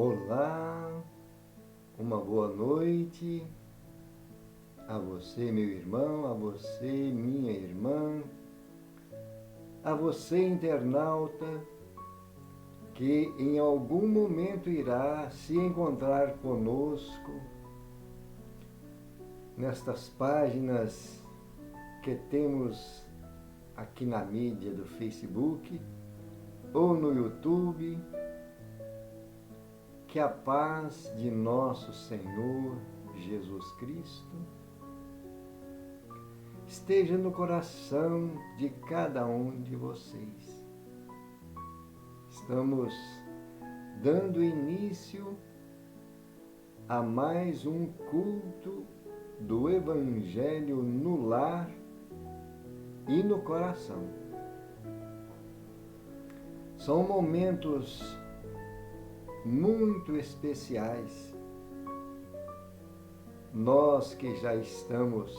Olá, uma boa noite a você, meu irmão, a você, minha irmã, a você, internauta, que em algum momento irá se encontrar conosco nestas páginas que temos aqui na mídia do Facebook ou no YouTube. Que a paz de nosso Senhor Jesus Cristo esteja no coração de cada um de vocês. Estamos dando início a mais um culto do Evangelho no lar e no coração. São momentos muito especiais. Nós que já estamos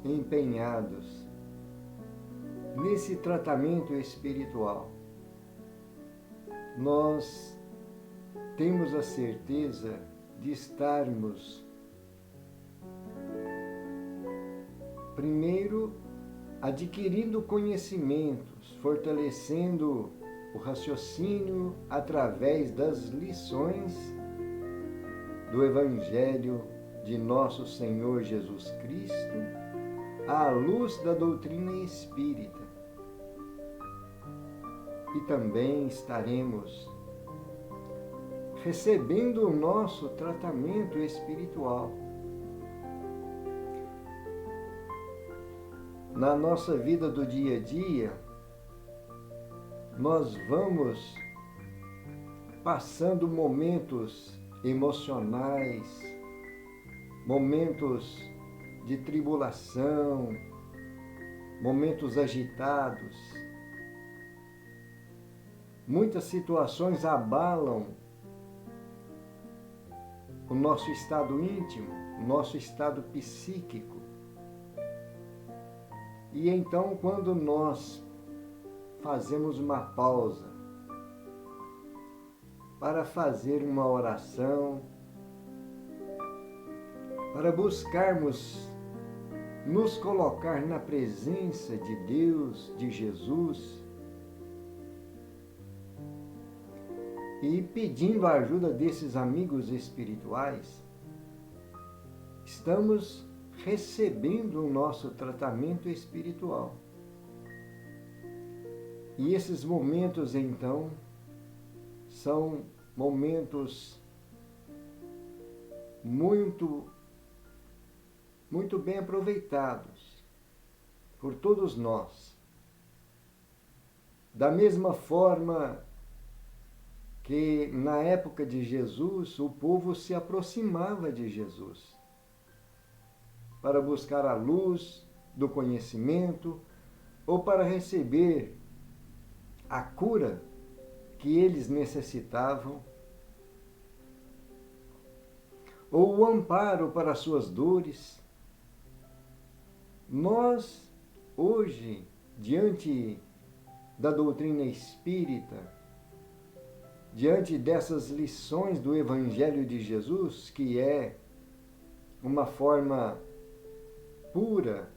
empenhados nesse tratamento espiritual, nós temos a certeza de estarmos, primeiro, adquirindo conhecimentos, fortalecendo o raciocínio através das lições do Evangelho de nosso Senhor Jesus Cristo à luz da doutrina espírita. E também estaremos recebendo o nosso tratamento espiritual. Na nossa vida do dia a dia, nós vamos passando momentos emocionais, momentos de tribulação, momentos agitados. Muitas situações abalam o nosso estado íntimo, o nosso estado psíquico. E então, quando nós fazemos uma pausa para fazer uma oração, para buscarmos nos colocar na presença de Deus, de Jesus, e pedindo a ajuda desses amigos espirituais, estamos recebendo o nosso tratamento espiritual. E esses momentos, então, são momentos muito bem aproveitados por todos nós. Da mesma forma que na época de Jesus, o povo se aproximava de Jesus para buscar a luz do conhecimento ou para receber a cura que eles necessitavam, ou o amparo para suas dores. Nós, hoje, diante da doutrina espírita, diante dessas lições do Evangelho de Jesus, que é uma forma pura,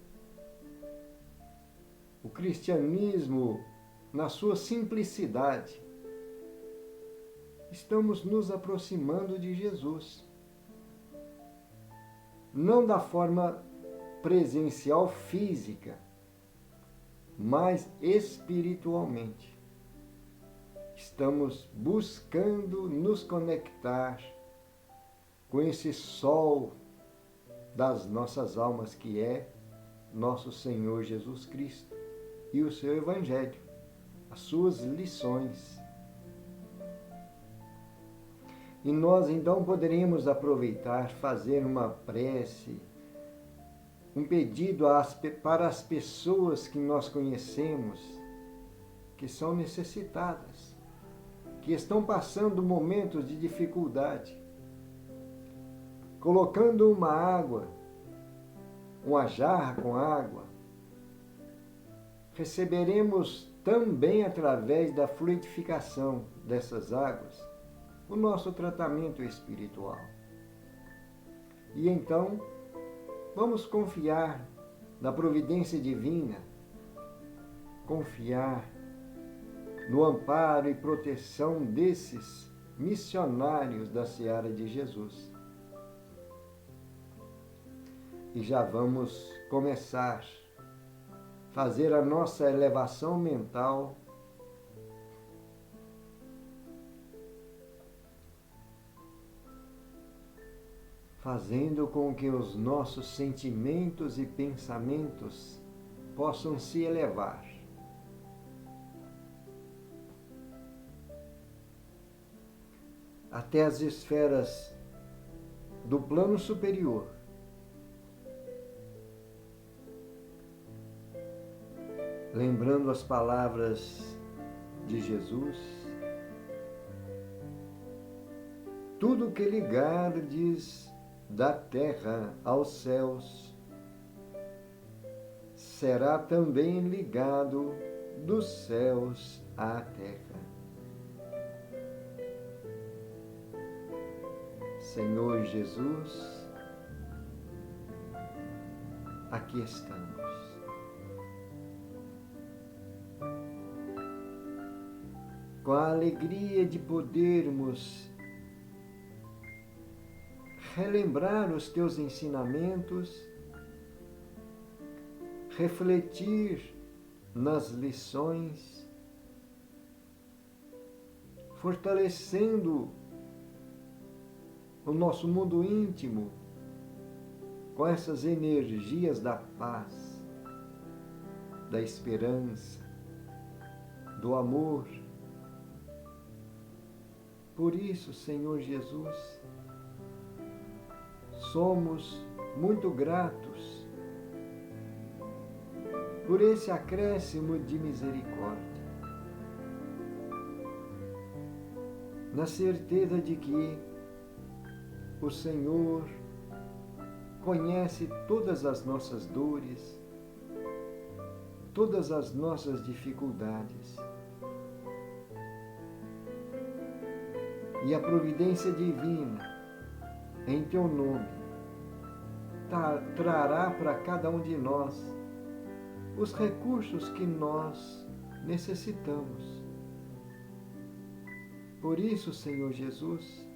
o cristianismo na sua simplicidade, estamos nos aproximando de Jesus. Não da forma presencial física, mas espiritualmente. Estamos buscando nos conectar com esse sol das nossas almas, que é nosso Senhor Jesus Cristo e o seu Evangelho, as suas lições. E nós então poderíamos aproveitar, fazer uma prece, um pedido para as pessoas que nós conhecemos, que são necessitadas, que estão passando momentos de dificuldade, colocando uma água, uma jarra com água. Receberemos também, através da fluidificação dessas águas, o nosso tratamento espiritual. E então, vamos confiar na providência divina, confiar no amparo e proteção desses missionários da seara de Jesus. E já vamos começar a fazer a nossa elevação mental, fazendo com que os nossos sentimentos e pensamentos possam se elevar. Até as esferas do plano superior. Lembrando as palavras de Jesus: tudo que ligardes da terra aos céus será também ligado dos céus à terra. Senhor Jesus, aqui estamos. Com a alegria de podermos relembrar os teus ensinamentos refletir nas lições, fortalecendo o nosso mundo íntimo com essas energias da paz, da esperança, do amor. Por isso, Senhor Jesus, somos muito gratos por esse acréscimo de misericórdia, na certeza de que o Senhor conhece todas as nossas dores, todas as nossas dificuldades. E a providência divina, em Teu nome, trará para cada um de nós os recursos que nós necessitamos. Por isso, Senhor Jesus,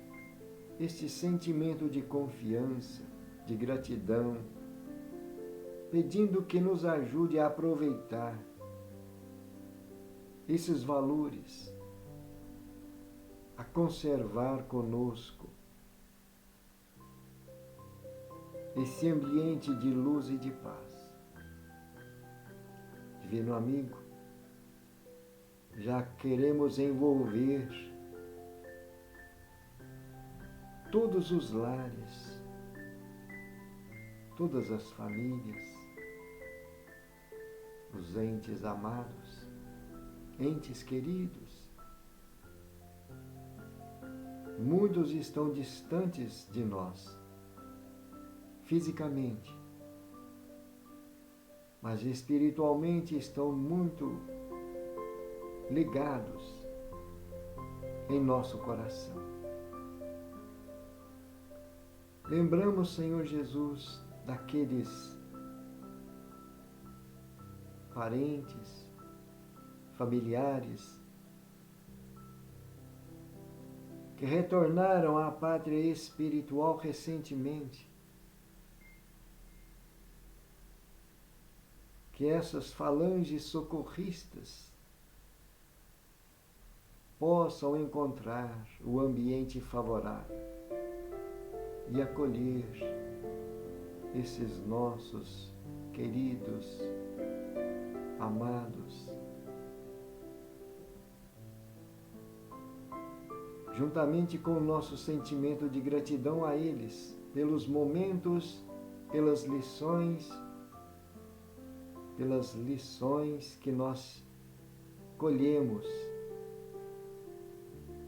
este sentimento de confiança, de gratidão, pedindo que nos ajude a aproveitar esses valores, a conservar conosco esse ambiente de luz e de paz. Divino amigo, já queremos envolver todos os lares, todas as famílias, os entes amados, entes queridos. Muitos estão distantes de nós, fisicamente, mas espiritualmente estão muito ligados em nosso coração. Lembramos, Senhor Jesus, daqueles parentes, familiares que retornaram à pátria espiritual recentemente. Que essas falanges socorristas possam encontrar o ambiente favorável e acolher esses nossos queridos, amados, juntamente com o nosso sentimento de gratidão a eles, pelos momentos, pelas lições que nós colhemos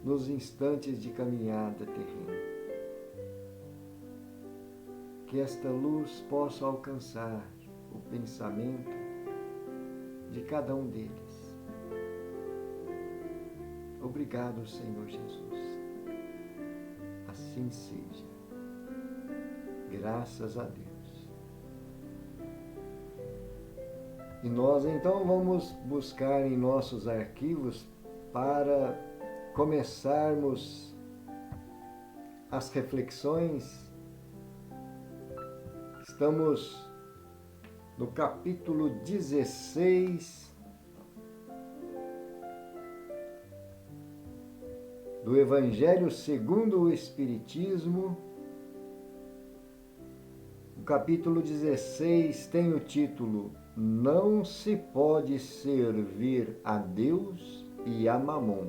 nos instantes de caminhada terrena. Que esta luz possa alcançar o pensamento de cada um deles. Obrigado, Senhor Jesus. Assim seja. Graças a Deus. E nós então vamos buscar em nossos arquivos para começarmos as reflexões. Estamos no capítulo 16 do Evangelho segundo o Espiritismo. O capítulo 16 tem o título Não se pode servir a Deus e a Mamon.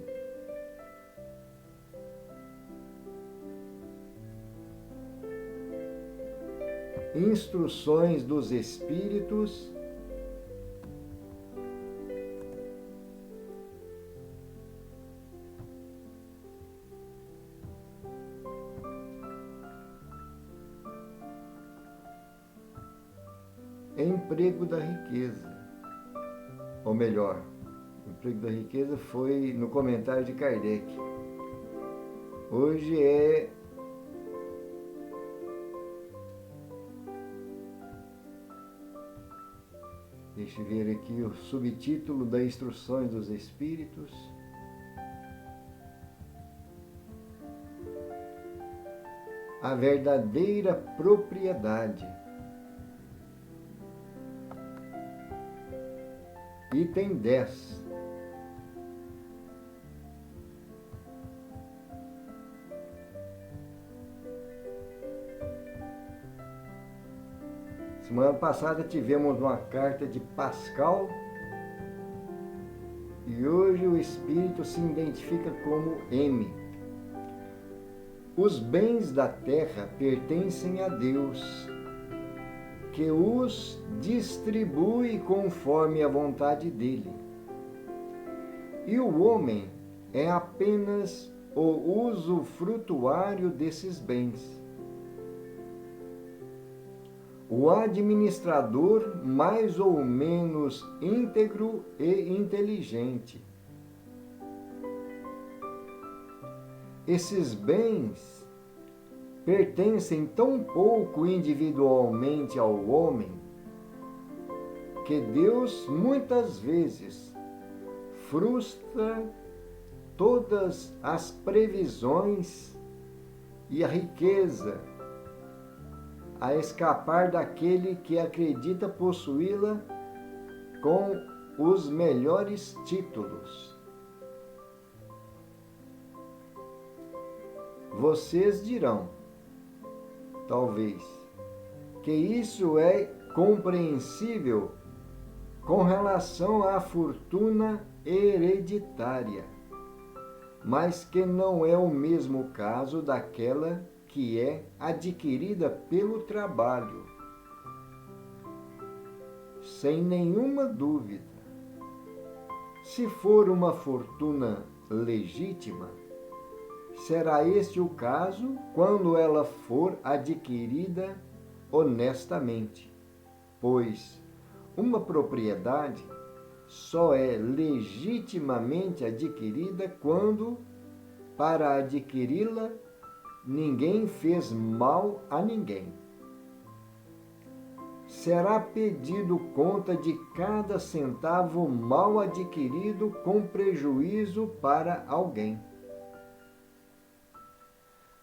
Instruções dos Espíritos Emprego da riqueza. Ou melhor, Emprego da riqueza foi no comentário de Kardec. Hoje é deixa eu ver aqui o subtítulo das Instruções dos Espíritos. A verdadeira propriedade. item 10. Semana passada tivemos uma carta de Pascal e hoje o espírito se identifica como M. Os bens da terra pertencem a Deus, que os distribui conforme a vontade dele. E o homem é apenas o usufrutuário desses bens. O administrador mais ou menos íntegro e inteligente. Esses bens pertencem tão pouco individualmente ao homem que Deus muitas vezes frustra todas as previsões e a riqueza a escapar daquele que acredita possuí-la com os melhores títulos. Vocês dirão, talvez, que isso é compreensível com relação à fortuna hereditária, mas que não é o mesmo caso daquela que é adquirida pelo trabalho. Sem nenhuma dúvida, se for uma fortuna legítima, será este o caso quando ela for adquirida honestamente, pois uma propriedade só é legitimamente adquirida quando, para adquiri-la, ninguém fez mal a ninguém. Será pedido conta de cada centavo mal adquirido com prejuízo para alguém.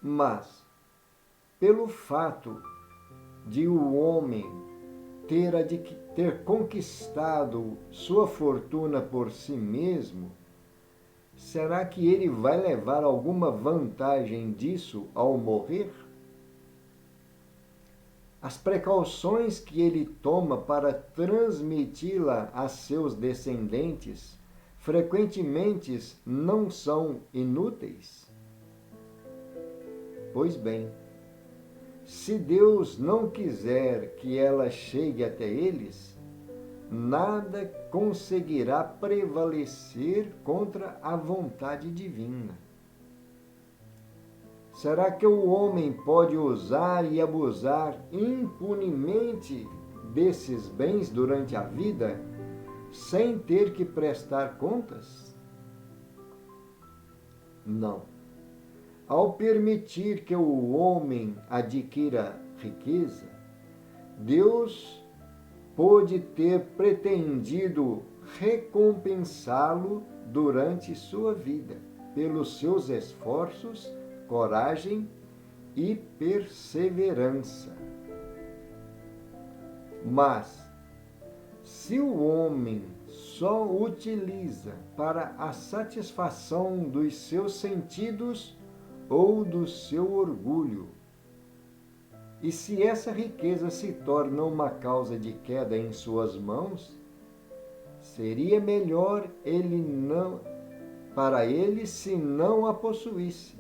Mas, pelo fato de o homem ter conquistado sua fortuna por si mesmo, será que ele vai levar alguma vantagem disso ao morrer? As precauções que ele toma para transmiti-la a seus descendentes frequentemente não são inúteis? Pois bem, se Deus não quiser que ela chegue até eles, nada conseguirá prevalecer contra a vontade divina. Será que o homem pode usar e abusar impunemente desses bens durante a vida, sem ter que prestar contas? Não. Ao permitir que o homem adquira riqueza, Deus pode ter pretendido recompensá-lo durante sua vida, pelos seus esforços, coragem e perseverança. Mas, se o homem só utiliza para a satisfação dos seus sentidos ou do seu orgulho, e se essa riqueza se torna uma causa de queda em suas mãos, seria melhor para ele se não a possuísse.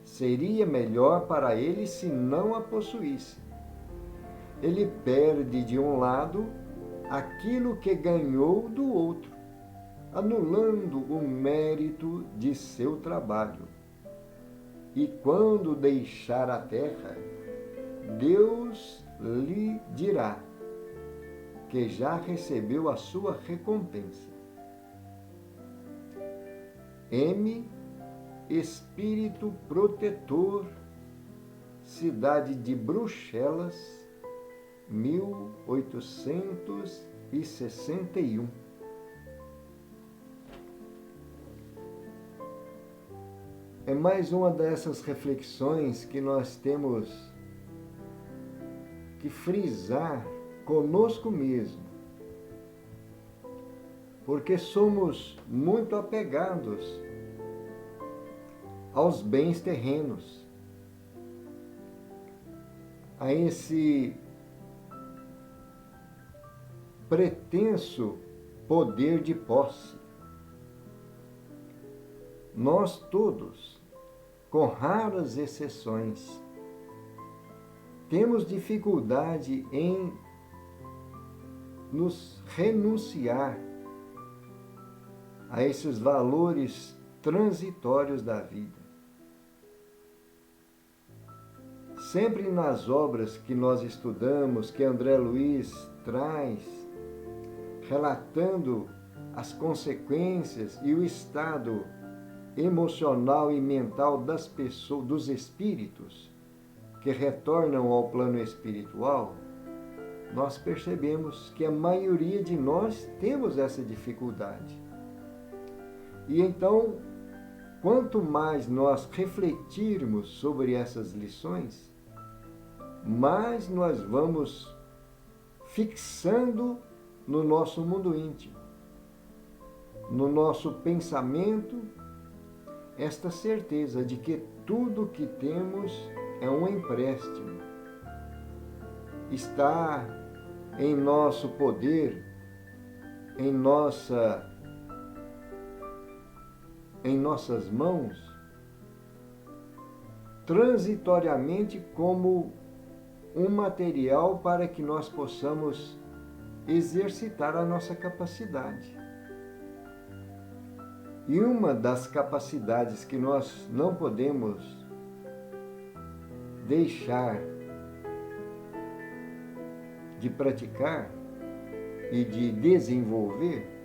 Seria melhor para ele se não a possuísse. Ele perde de um lado aquilo que ganhou do outro, anulando o mérito de seu trabalho. E quando deixar a terra, Deus lhe dirá que já recebeu a sua recompensa. M. Espírito Protetor, cidade de Bruxelas, 1861. É mais uma dessas reflexões que nós temos que frisar conosco mesmo. porque somos muito apegados aos bens terrenos, a esse pretenso poder de posse. Nós todos, com raras exceções, temos dificuldade em nos renunciar a esses valores transitórios da vida. Sempre nas obras que nós estudamos, que André Luiz traz, relatando as consequências e o estado emocional e mental das pessoas, dos espíritos que retornam ao plano espiritual, nós percebemos que a maioria de nós temos essa dificuldade. E então, quanto mais nós refletirmos sobre essas lições, mais nós vamos fixando no nosso mundo íntimo, no nosso pensamento, esta certeza de que tudo que temos é um empréstimo. Está em nosso poder, em nossas mãos, transitoriamente como um material para que nós possamos exercitar a nossa capacidade. E uma das capacidades que nós não podemos deixar de praticar e de desenvolver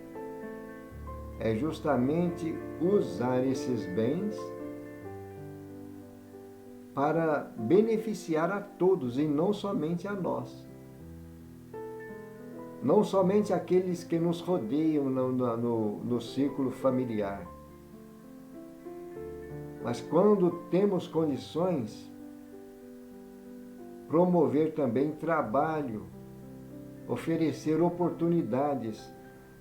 é justamente usar esses bens para beneficiar a todos e não somente a nós. Não somente aqueles que nos rodeiam no círculo familiar. Mas quando temos condições, promover também trabalho, oferecer oportunidades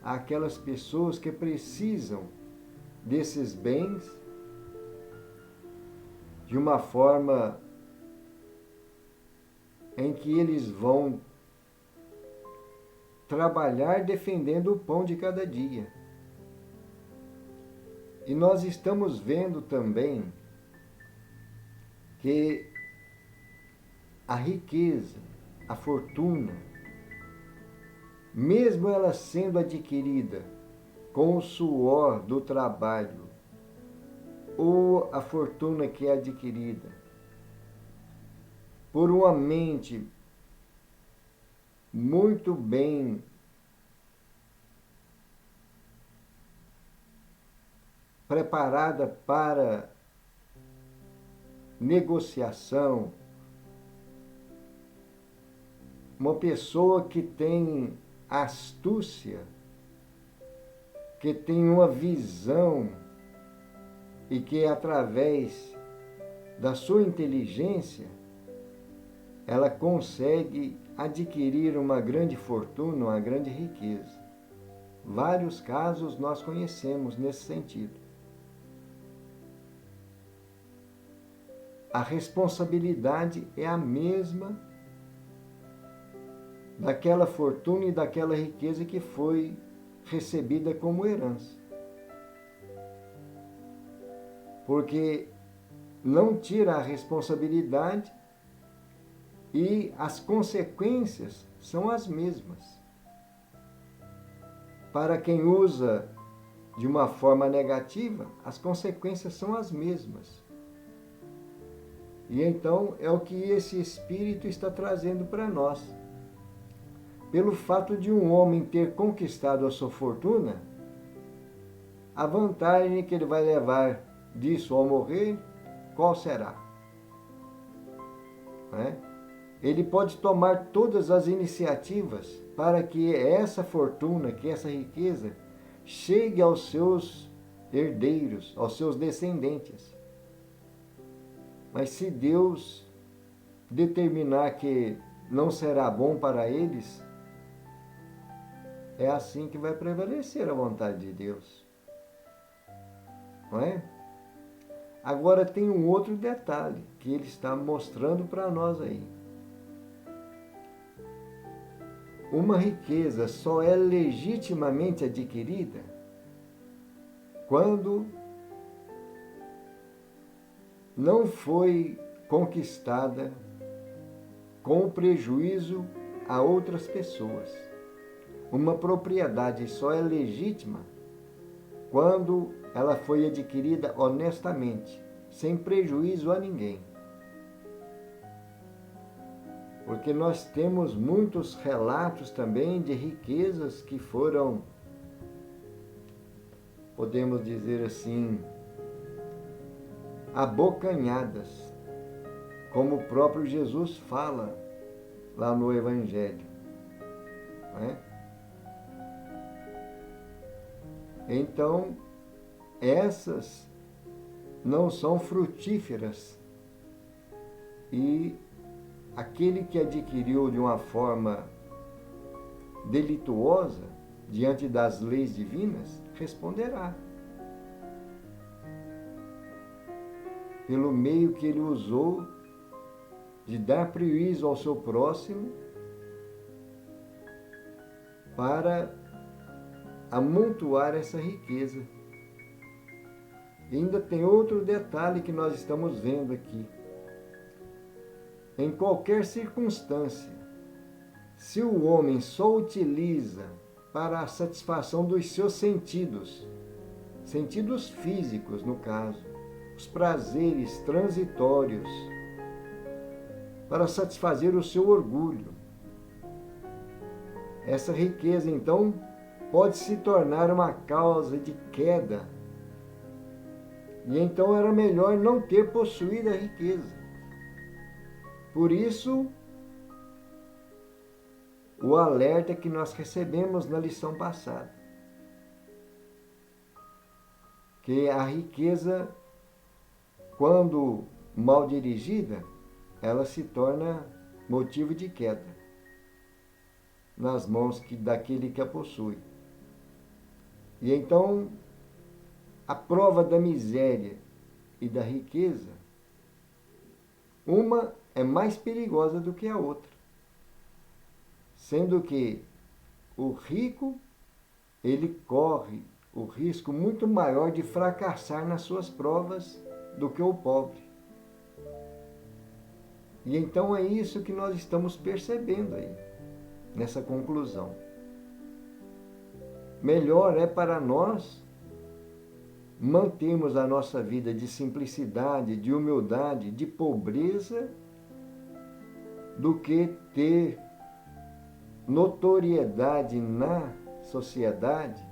àquelas pessoas que precisam desses bens de uma forma em que eles vão trabalhar defendendo o pão de cada dia. E nós estamos vendo também que a riqueza, a fortuna, mesmo ela sendo adquirida com o suor do trabalho, ou a fortuna que é adquirida por uma mente muito bem preparada para negociação, uma pessoa que tem astúcia, que tem uma visão e que através da sua inteligência ela consegue adquirir uma grande fortuna, uma grande riqueza. Vários casos nós conhecemos nesse sentido. A responsabilidade é a mesma daquela fortuna e daquela riqueza que foi recebida como herança. Porque não tira a responsabilidade e as consequências são as mesmas. Para quem usa de uma forma negativa, as consequências são as mesmas. E então é o que esse Espírito está trazendo para nós. Pelo fato de um homem ter conquistado a sua fortuna, a vantagem que ele vai levar disso ao morrer, qual será? Ele pode tomar todas as iniciativas para que essa fortuna, que essa riqueza, chegue aos seus herdeiros, aos seus descendentes. Mas se Deus determinar que não será bom para eles, é assim que vai prevalecer a vontade de Deus. Não é? Agora tem um outro detalhe que ele está mostrando para nós aí. Uma riqueza só é legitimamente adquirida quando não foi conquistada com prejuízo a outras pessoas. Uma propriedade só é legítima quando ela foi adquirida honestamente, sem prejuízo a ninguém. Porque nós temos muitos relatos também de riquezas que foram, podemos dizer assim, abocanhadas, como o próprio Jesus fala lá no Evangelho. Não é? Então, essas não são frutíferas e aquele que adquiriu de uma forma delituosa diante das leis divinas responderá pelo meio que ele usou de dar prejuízo ao seu próximo para amontoar essa riqueza. E ainda tem outro detalhe que nós estamos vendo aqui. Em qualquer circunstância, se o homem só utiliza para a satisfação dos seus sentidos, sentidos físicos no caso, os prazeres transitórios, para satisfazer o seu orgulho, essa riqueza então pode se tornar uma causa de queda. E então era melhor não ter possuído a riqueza. Por isso, o alerta que nós recebemos na lição passada, que a riqueza, quando mal dirigida, ela se torna motivo de queda nas mãos daquele que a possui. E então, a prova da miséria e da riqueza, uma é mais perigosa do que a outra, sendo que o rico, ele corre o risco muito maior de fracassar nas suas provas do que o pobre. E então é isso que nós estamos percebendo aí, nessa conclusão. Melhor é para nós mantermos a nossa vida de simplicidade, de humildade, de pobreza, do que ter notoriedade na sociedade,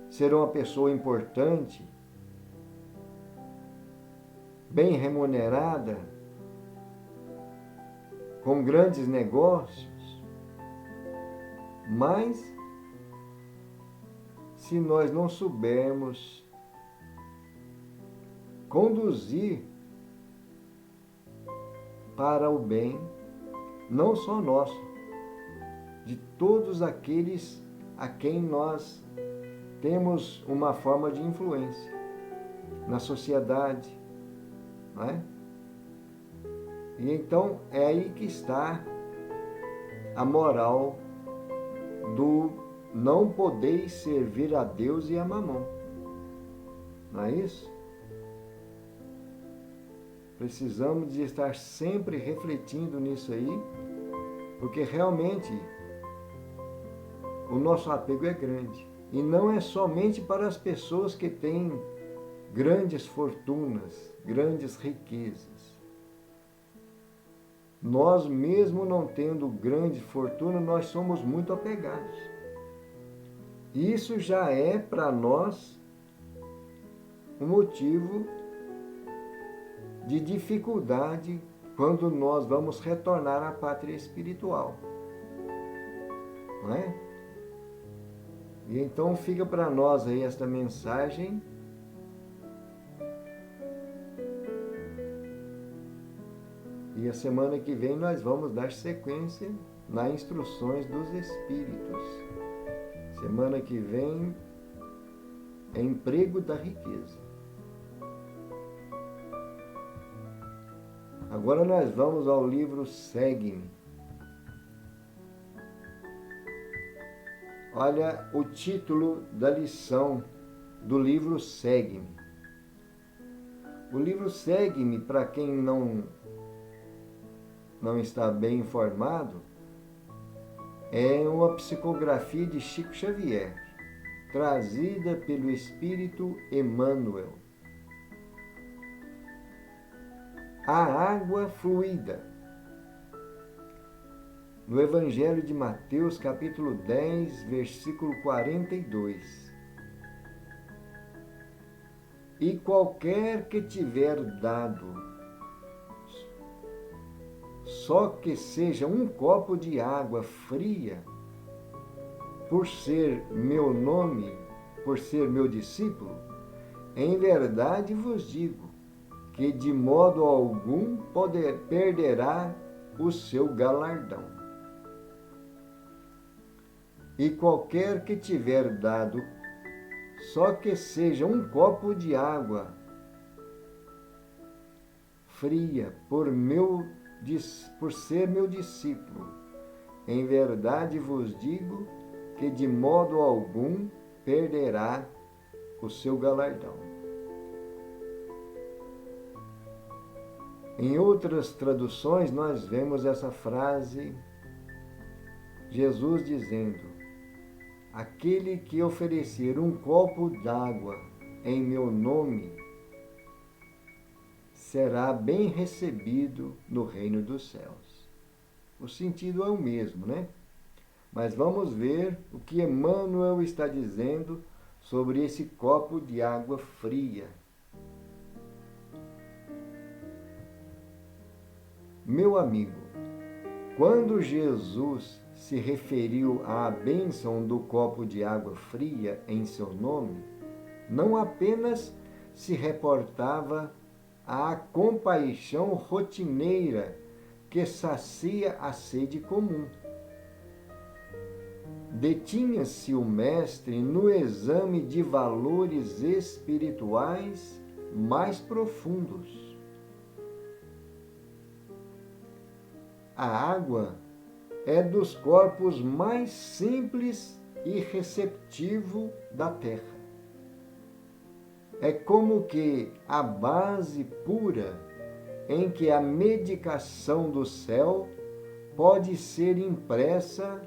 ser uma pessoa importante, bem remunerada, com grandes negócios, mas se nós não soubermos conduzir para o bem, não só nosso, de todos aqueles a quem nós temos uma forma de influência na sociedade, não é? E então é aí que está a moral do não podeis servir a Deus e a Mamon. Não é isso? Precisamos de estar sempre refletindo nisso aí, porque realmente o nosso apego é grande. E não é somente para as pessoas que têm grandes fortunas, grandes riquezas. Nós, mesmo não tendo grande fortuna, nós somos muito apegados. Isso já é para nós um motivo de dificuldade quando nós vamos retornar à pátria espiritual. Não é? E então fica para nós aí esta mensagem. E a semana que vem nós vamos dar sequência nas instruções dos Espíritos. Semana que vem é emprego da riqueza. Agora nós vamos ao livro Segue-me. Olha o título da lição do livro Segue-me. O livro Segue-me, para quem não está bem informado, é uma psicografia de Chico Xavier, trazida pelo Espírito Emmanuel. A água fluida. No Evangelho de Mateus, capítulo 10, versículo 42. E qualquer que tiver dado, só que seja um copo de água fria, por ser meu nome, por ser meu discípulo, em verdade vos digo, que de modo algum perderá o seu galardão. E qualquer que tiver dado, só que seja um copo de água fria, por ser meu discípulo, em verdade vos digo que de modo algum perderá o seu galardão. Em outras traduções, nós vemos essa frase, Jesus dizendo: aquele que oferecer um copo d'água em meu nome será bem recebido no reino dos céus. O sentido é o mesmo, né? Mas vamos ver o que Emmanuel está dizendo sobre esse copo de água fria. Meu amigo, quando Jesus se referiu à bênção do copo de água fria em seu nome, não apenas se reportava à compaixão rotineira que sacia a sede comum. Detinha-se o mestre no exame de valores espirituais mais profundos. A água é dos corpos mais simples e receptivo da terra. É como que a base pura em que a medicação do céu pode ser impressa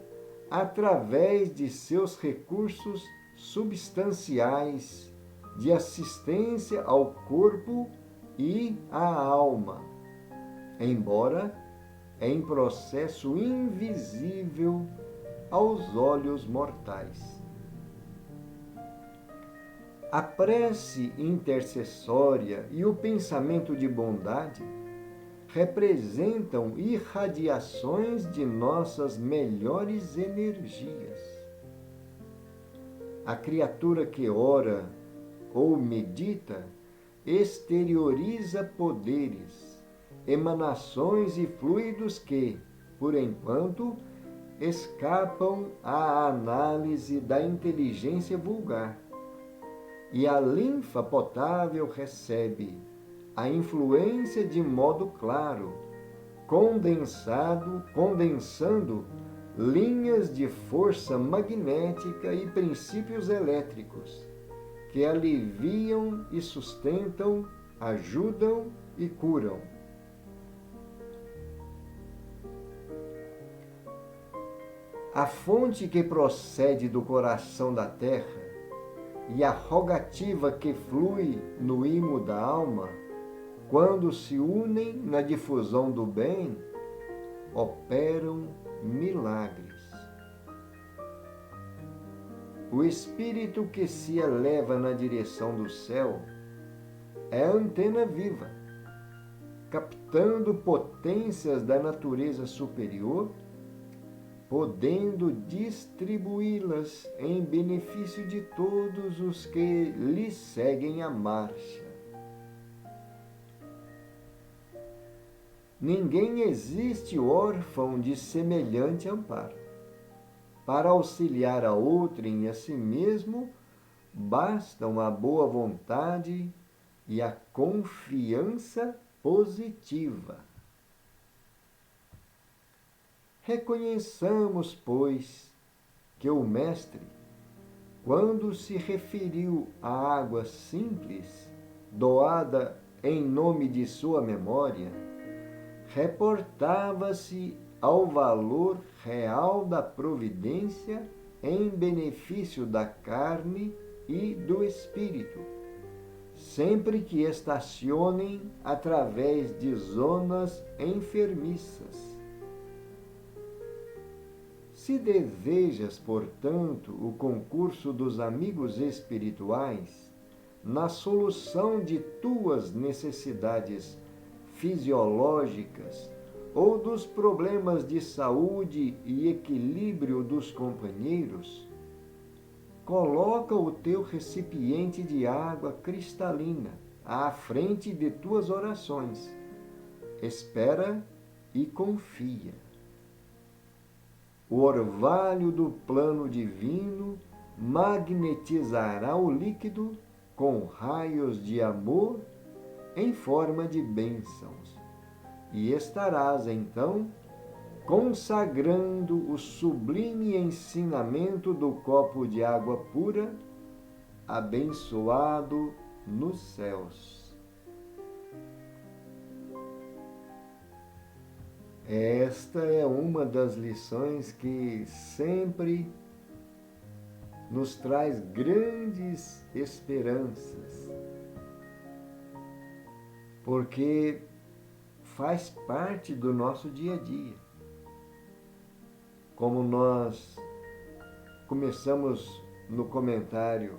através de seus recursos substanciais de assistência ao corpo e à alma, embora em processo invisível aos olhos mortais. A prece intercessória e o pensamento de bondade representam irradiações de nossas melhores energias. A criatura que ora ou medita exterioriza poderes, emanações e fluidos que, por enquanto, escapam à análise da inteligência vulgar. E a linfa potável recebe a influência de modo claro, condensando linhas de força magnética e princípios elétricos, que aliviam e sustentam, ajudam e curam. A fonte que procede do coração da terra e a rogativa que flui no imo da alma, quando se unem na difusão do bem, operam milagres. O espírito que se eleva na direção do céu é a antena viva, captando potências da natureza superior, podendo distribuí-las em benefício de todos os que lhe seguem a marcha. ninguém existe órfão de semelhante amparo. Para auxiliar a outrem e a si mesmo, basta uma boa vontade e a confiança positiva. Reconheçamos, pois, que o Mestre, quando se referiu à água simples, doada em nome de sua memória, reportava-se ao valor real da providência em benefício da carne e do espírito, sempre que estacionem através de zonas enfermiças. Se desejas, portanto, o concurso dos amigos espirituais na solução de tuas necessidades fisiológicas ou dos problemas de saúde e equilíbrio dos companheiros, coloca o teu recipiente de água cristalina à frente de tuas orações. Espera e confia. O orvalho do plano divino magnetizará o líquido com raios de amor em forma de bênçãos, e estarás então consagrando o sublime ensinamento do copo de água pura, abençoado nos céus. Esta é uma das lições que sempre nos traz grandes esperanças, porque faz parte do nosso dia a dia. Como nós começamos no comentário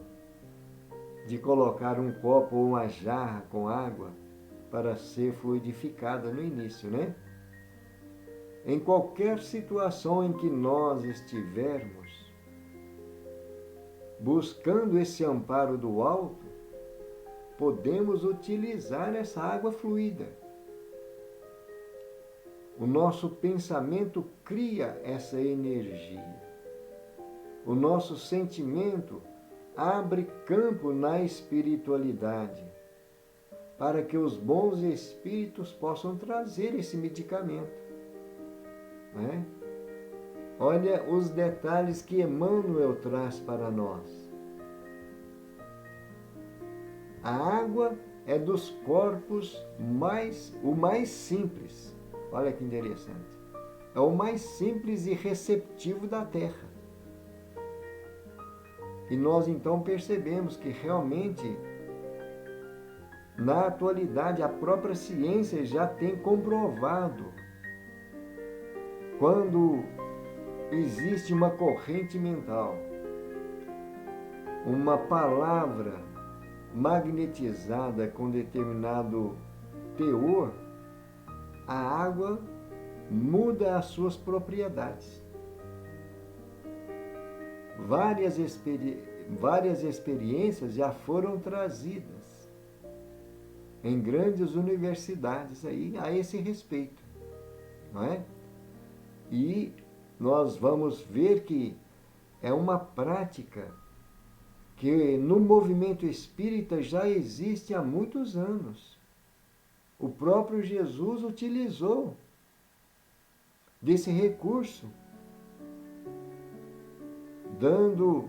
de colocar um copo ou uma jarra com água para ser fluidificada no início, né? Em qualquer situação em que nós estivermos buscando esse amparo do alto, podemos utilizar essa água fluida. O nosso pensamento cria essa energia. O nosso sentimento abre campo na espiritualidade para que os bons espíritos possam trazer esse medicamento. Né? Olha os detalhes que Emmanuel traz para nós. A água é dos corpos o mais simples. Olha que interessante. É o mais simples e receptivo da Terra. E nós então percebemos que realmente, na atualidade, a própria ciência já tem comprovado quando existe uma corrente mental, uma palavra magnetizada com determinado teor, a água muda as suas propriedades. Várias experiências já foram trazidas em grandes universidades aí a esse respeito, não é? E nós vamos ver que é uma prática que no movimento espírita já existe há muitos anos. O próprio Jesus utilizou desse recurso, dando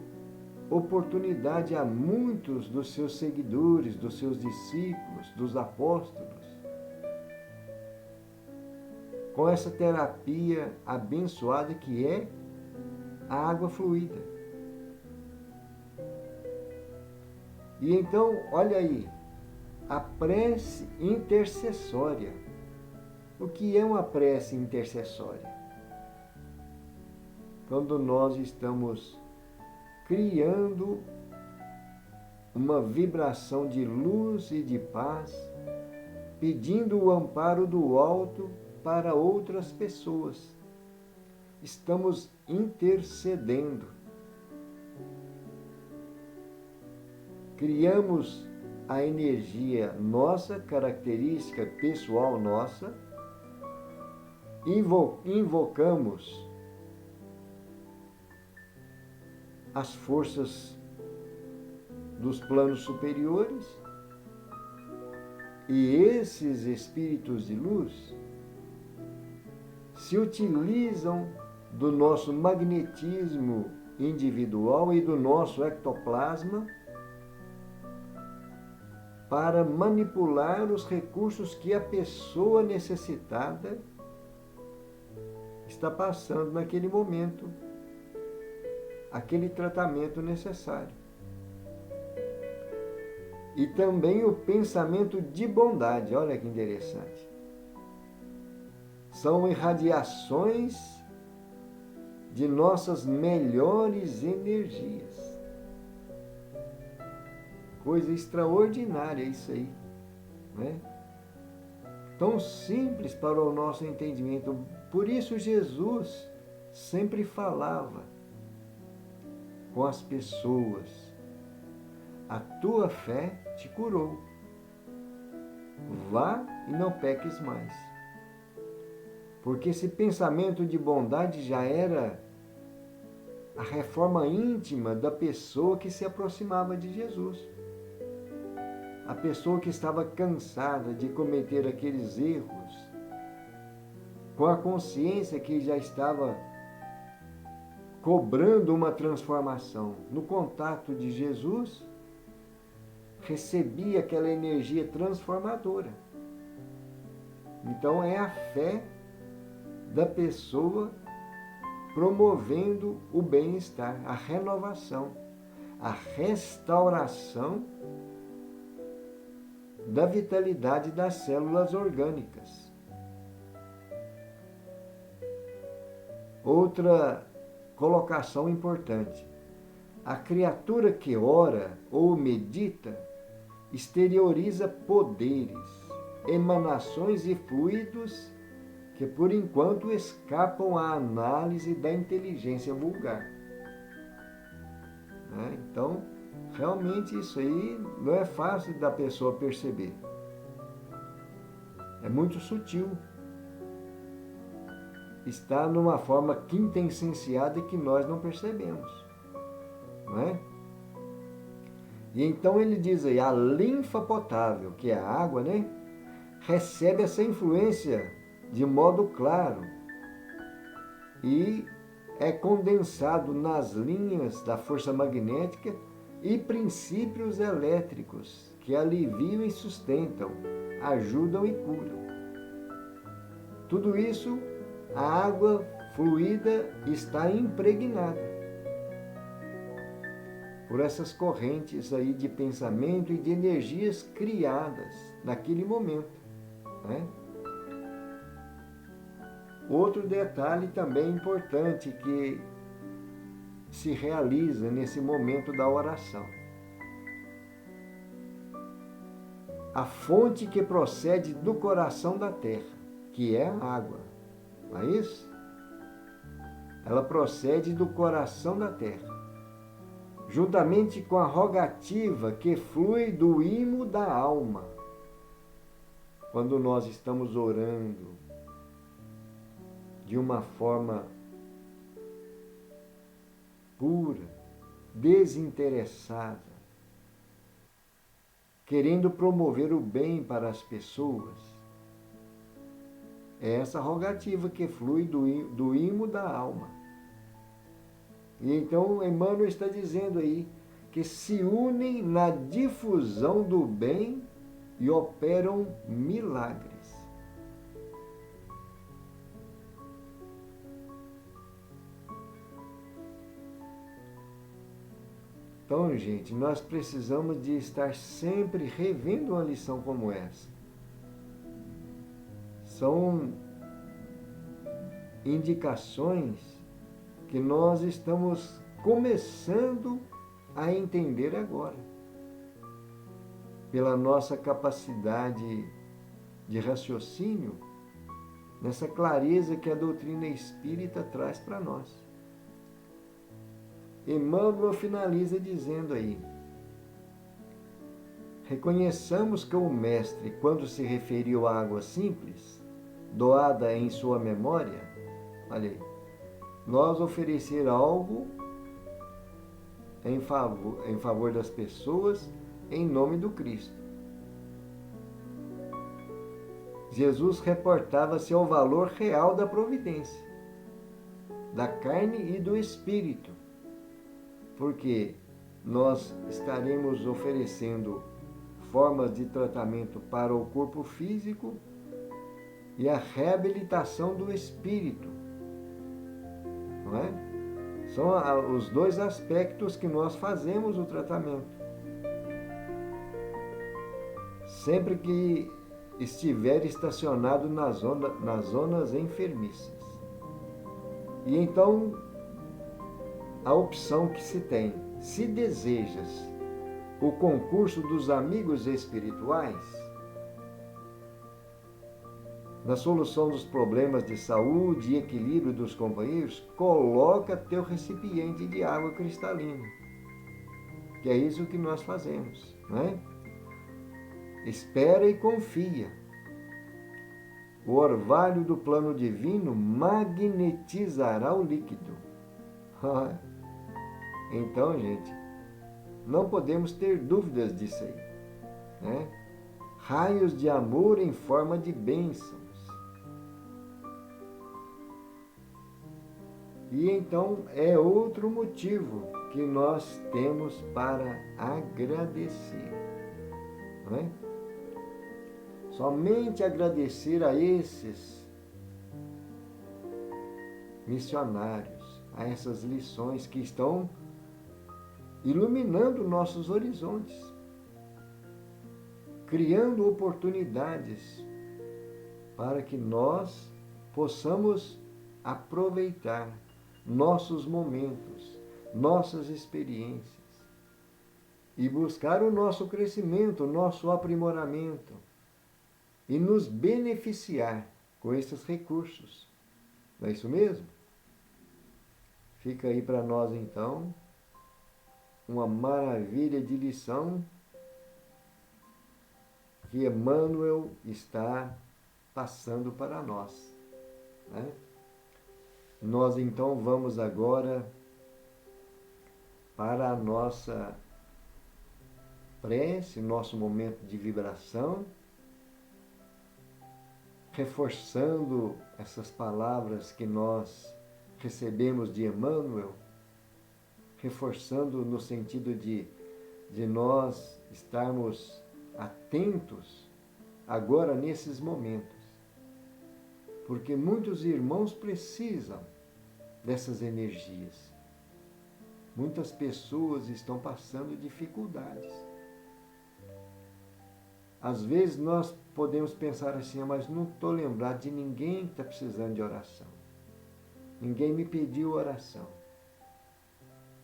oportunidade a muitos dos seus seguidores, dos seus discípulos, dos apóstolos, com essa terapia abençoada que é a água fluida. E então, olha aí, a prece intercessória. O que é uma prece intercessória? Quando nós estamos criando uma vibração de luz e de paz, pedindo o amparo do alto para outras pessoas. Estamos intercedendo. Criamos a energia nossa, característica pessoal nossa, invocamos as forças dos planos superiores, e esses espíritos de luz se utilizam do nosso magnetismo individual e do nosso ectoplasma para manipular os recursos que a pessoa necessitada está passando naquele momento, aquele tratamento necessário. E também o pensamento de bondade, olha que interessante. São irradiações de nossas melhores energias. Coisa extraordinária isso aí, né? Tão simples para o nosso entendimento. Por isso Jesus sempre falava com as pessoas: a tua fé te curou. Vá e não peques mais. Porque esse pensamento de bondade já era a reforma íntima da pessoa que se aproximava de Jesus. A pessoa que estava cansada de cometer aqueles erros, com a consciência que já estava cobrando uma transformação. No contato de Jesus, recebia aquela energia transformadora. Então é a fé da pessoa promovendo o bem-estar, a renovação, a restauração da vitalidade das células orgânicas. Outra colocação importante: a criatura que ora ou medita exterioriza poderes, emanações e fluidos que por enquanto escapam à análise da inteligência vulgar. Então, realmente isso aí não é fácil da pessoa perceber. É muito sutil. Está numa forma quintessenciada que nós não percebemos. Não é? E então ele diz aí, a linfa potável, que é a água, né? Recebe essa influência de modo claro e é condensado nas linhas da força magnética e princípios elétricos que aliviam e sustentam, ajudam e curam. Tudo isso, a água fluida está impregnada por essas correntes aí de pensamento e de energias criadas naquele momento, né? Outro detalhe também importante que se realiza nesse momento da oração: a fonte que procede do coração da terra, que é a água, não é isso? Ela procede do coração da terra, juntamente com a rogativa que flui do imo da alma. Quando nós estamos orando de uma forma pura, desinteressada, querendo promover o bem para as pessoas, é essa rogativa que flui do imo da alma. E então Emmanuel está dizendo aí que se unem na difusão do bem e operam milagres. Então, gente, nós precisamos de estar sempre revendo uma lição como essa. São indicações que nós estamos começando a entender agora, pela nossa capacidade de raciocínio, nessa clareza que a doutrina espírita traz para nós. Emmanuel finaliza dizendo aí: reconheçamos que o mestre, quando se referiu à água simples, doada em sua memória, olha aí, nós oferecer algo em favor das pessoas em nome do Cristo. Jesus reportava-se ao valor real da providência, da carne e do espírito, porque nós estaremos oferecendo formas de tratamento para o corpo físico e a reabilitação do espírito, não é? São os dois aspectos que nós fazemos o tratamento. Sempre que estiver estacionado nas zonas enfermiças. E então, a opção que se tem, se desejas o concurso dos amigos espirituais, na solução dos problemas de saúde e equilíbrio dos companheiros, coloca teu recipiente de água cristalina. Que é isso que nós fazemos, não é? Espera e confia. O orvalho do plano divino magnetizará o líquido. Então, gente, não podemos ter dúvidas disso aí, né? Raios de amor em forma de bênçãos. E então é outro motivo que nós temos para agradecer, não é? Somente agradecer a esses missionários, a essas lições que estão iluminando nossos horizontes, criando oportunidades para que nós possamos aproveitar nossos momentos, nossas experiências e buscar o nosso crescimento, o nosso aprimoramento e nos beneficiar com esses recursos. Não é isso mesmo? Fica aí para nós então uma maravilha de lição que Emmanuel está passando para nós, né? Nós então vamos agora para a nossa prece, nosso momento de vibração, reforçando essas palavras que nós recebemos de Emmanuel, reforçando no sentido de nós estarmos atentos agora nesses momentos, porque muitos irmãos precisam dessas energias. Muitas pessoas estão passando dificuldades. Às vezes nós podemos pensar assim, mas não estou lembrado de ninguém que está precisando de oração. Ninguém me pediu oração.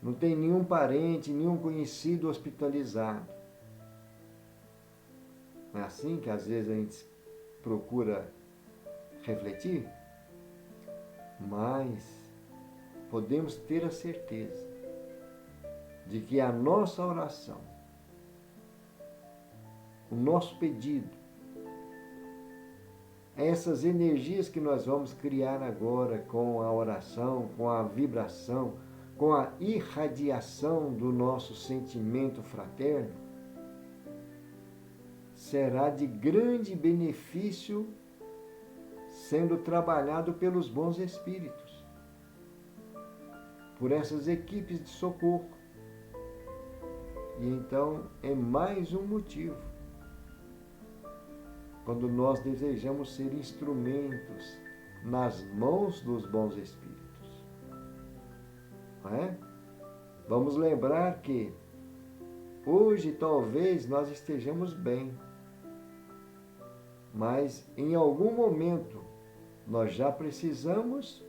Não tem nenhum parente, nenhum conhecido hospitalizado. Não é assim que às vezes a gente procura refletir? Mas podemos ter a certeza de que a nossa oração, o nosso pedido, essas energias que nós vamos criar agora com a oração, com a vibração, com a irradiação do nosso sentimento fraterno, será de grande benefício sendo trabalhado pelos bons espíritos, por essas equipes de socorro. E então é mais um motivo, quando nós desejamos ser instrumentos nas mãos dos bons espíritos. Não é? Vamos lembrar que hoje talvez nós estejamos bem, mas em algum momento nós já precisamos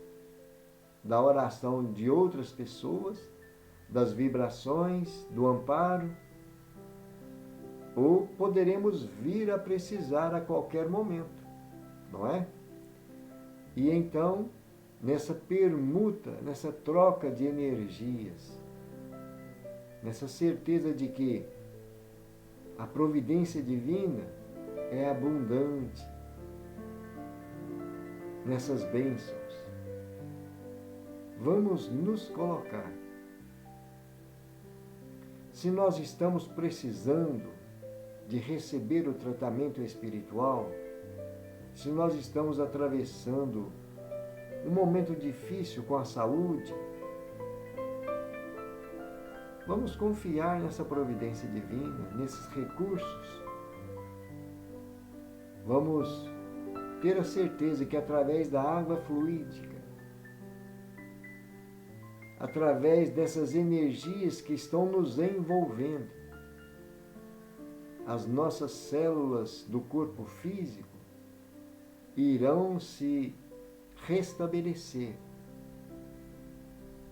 da oração de outras pessoas, das vibrações, do amparo, ou poderemos vir a precisar a qualquer momento, não é? E então, nessa permuta, nessa troca de energias, nessa certeza de que a providência divina é abundante, nessas bênçãos. Vamos nos colocar. Se nós estamos precisando de receber o tratamento espiritual, se nós estamos atravessando um momento difícil com a saúde, vamos confiar nessa providência divina, nesses recursos. Vamos ter a certeza que através da água fluídica, através dessas energias que estão nos envolvendo, as nossas células do corpo físico irão se restabelecer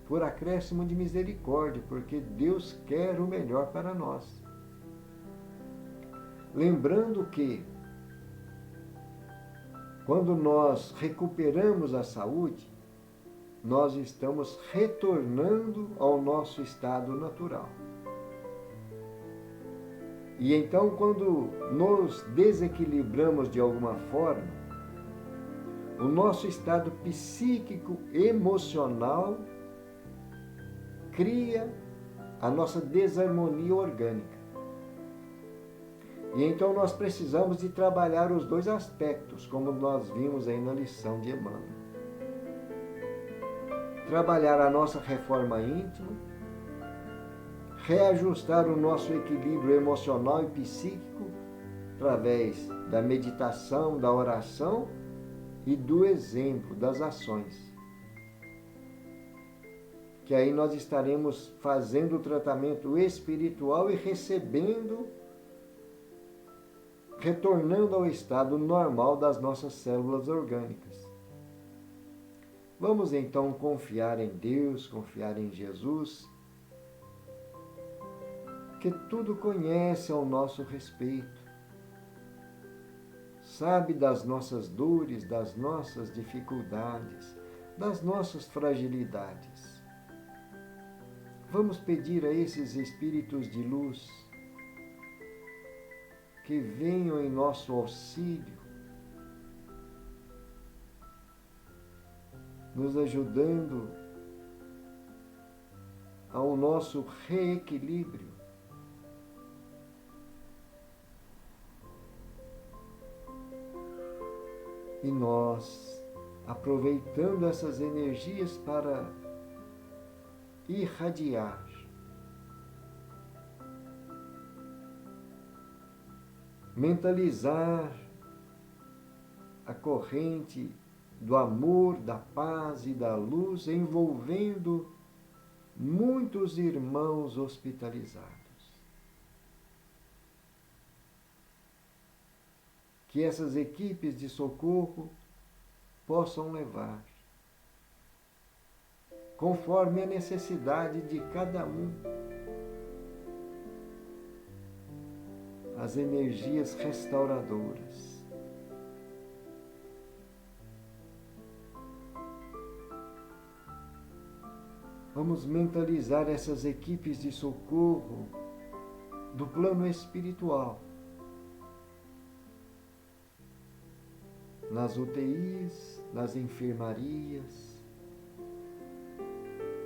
por acréscimo de misericórdia, porque Deus quer o melhor para nós. Lembrando que, quando nós recuperamos a saúde, nós estamos retornando ao nosso estado natural. E então, quando nos desequilibramos de alguma forma, o nosso estado psíquico, emocional, cria a nossa desarmonia orgânica. E então nós precisamos de trabalhar os dois aspectos, como nós vimos aí na lição de Emmanuel. Trabalhar a nossa reforma íntima, reajustar o nosso equilíbrio emocional e psíquico através da meditação, da oração e do exemplo, das ações. Que aí nós estaremos fazendo o tratamento espiritual e recebendo, retornando ao estado normal das nossas células orgânicas. Vamos então confiar em Deus, confiar em Jesus, que tudo conhece ao nosso respeito, sabe das nossas dores, das nossas dificuldades, das nossas fragilidades. Vamos pedir a esses espíritos de luz que venham em nosso auxílio, nos ajudando ao nosso reequilíbrio. E nós, aproveitando essas energias para irradiar mentalizar a corrente do amor, da paz e da luz envolvendo muitos irmãos hospitalizados. Que essas equipes de socorro possam levar, conforme a necessidade de cada um, as energias restauradoras. Vamos mentalizar essas equipes de socorro do plano espiritual, nas UTIs, nas enfermarias,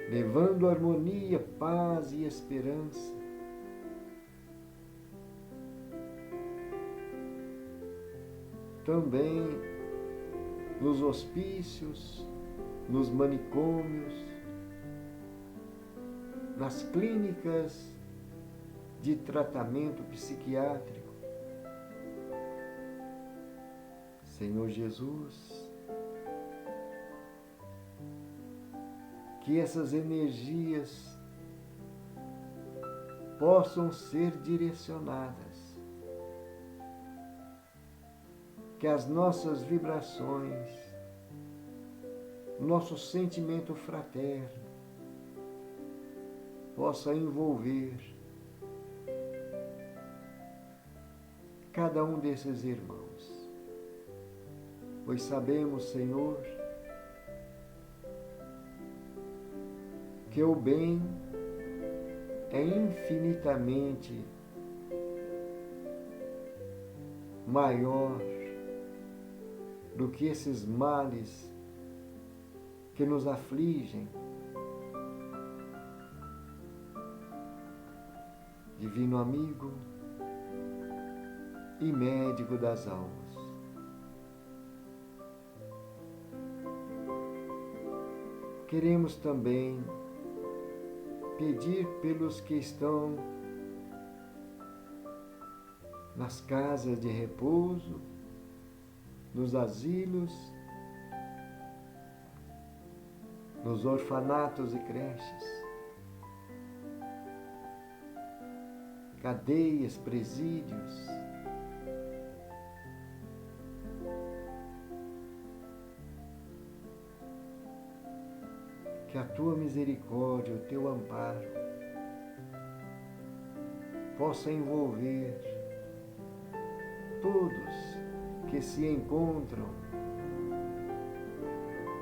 levando harmonia, paz e esperança. Também nos hospícios, nos manicômios, nas clínicas de tratamento psiquiátrico. Senhor Jesus, que essas energias possam ser direcionadas, que as nossas vibrações, nosso sentimento fraterno possa envolver cada um desses irmãos. Pois sabemos, Senhor, que o bem é infinitamente do que esses males que nos afligem. Divino amigo e médico das almas, queremos também pedir pelos que estão nas casas de repouso, nos asilos, nos orfanatos e creches, cadeias, presídios, que a tua misericórdia, o teu amparo possa envolver todos que se encontram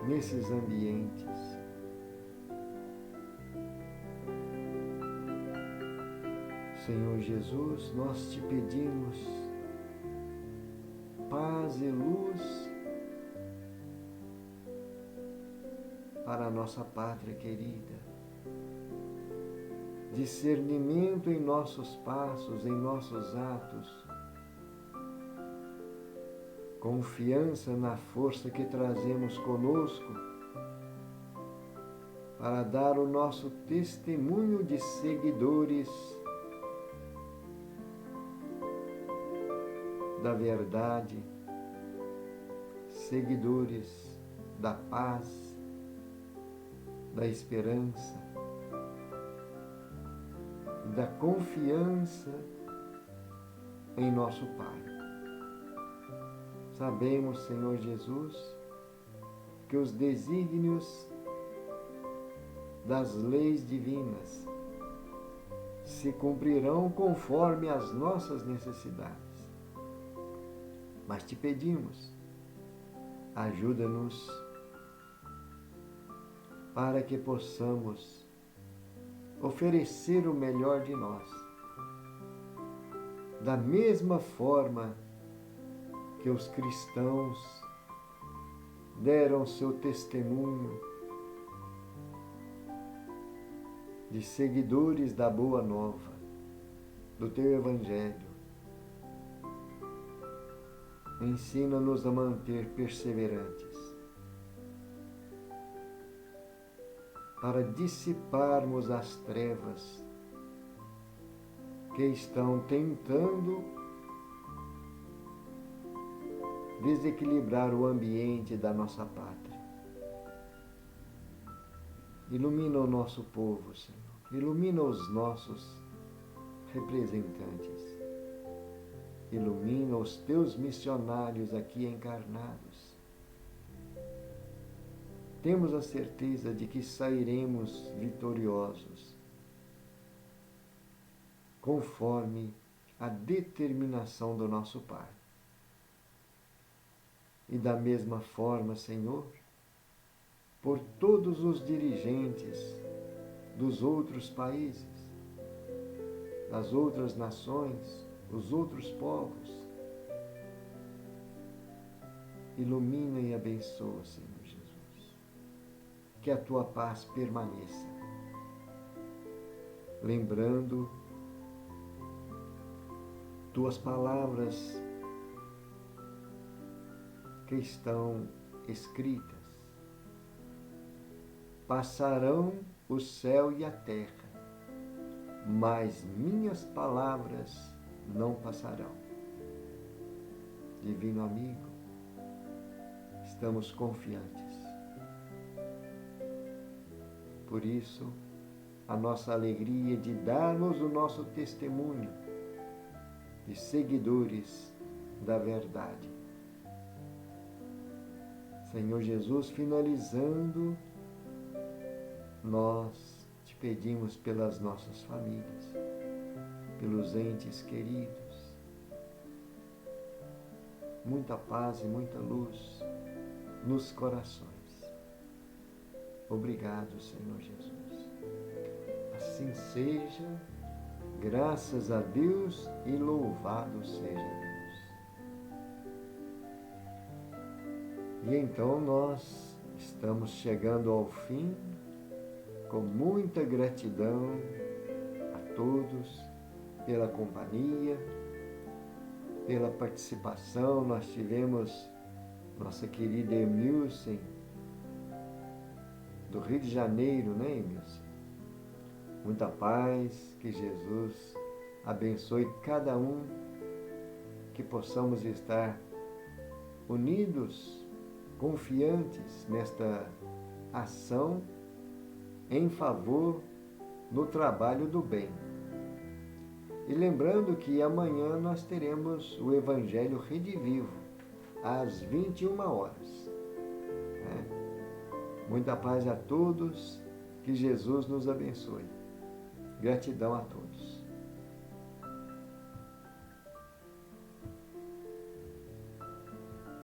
nesses ambientes. Senhor Jesus, nós te pedimos paz e luz para a nossa pátria querida, discernimento em nossos passos, em nossos atos, confiança na força que trazemos conosco para dar o nosso testemunho de seguidores da verdade, seguidores da paz, da esperança, da confiança em nosso Pai. Sabemos, Senhor Jesus, que os desígnios das leis divinas se cumprirão conforme as nossas necessidades. Mas te pedimos, ajuda-nos para que possamos oferecer o melhor de nós, da mesma forma que os cristãos deram seu testemunho de seguidores da Boa Nova, do teu Evangelho. Ensina-nos a manter perseverantes, para dissiparmos as trevas que estão tentando desequilibrar o ambiente da nossa pátria. Ilumina o nosso povo, Senhor. Ilumina os nossos representantes. Ilumina os teus missionários aqui encarnados. Temos a certeza de que sairemos vitoriosos, conforme a determinação do nosso Pai. E da mesma forma, Senhor, por todos os dirigentes dos outros países, das outras nações, os outros povos. Ilumina e abençoa, Senhor Jesus. Que a tua paz permaneça. Lembrando tuas palavras que estão escritas. Passarão o céu e a terra, mas minhas palavras não passarão. Divino amigo, estamos confiantes. Por isso, a nossa alegria de darmos o nosso testemunho de seguidores da verdade. Senhor Jesus, finalizando, nós te pedimos pelas nossas famílias, pelos entes queridos, muita paz e muita luz nos corações. Obrigado, Senhor Jesus. Assim seja, graças a Deus e louvado seja Deus. E então nós estamos chegando ao fim com muita gratidão a todos pela companhia, pela participação. Nós tivemos nossa querida Emilce, do Rio de Janeiro, né, Emilce? Muita paz, que Jesus abençoe cada um, que possamos estar unidos, confiantes nesta ação em favor do trabalho do bem. E lembrando que amanhã nós teremos o Evangelho Redivivo, às 21 horas. Muita paz a todos, que Jesus nos abençoe. Gratidão a todos.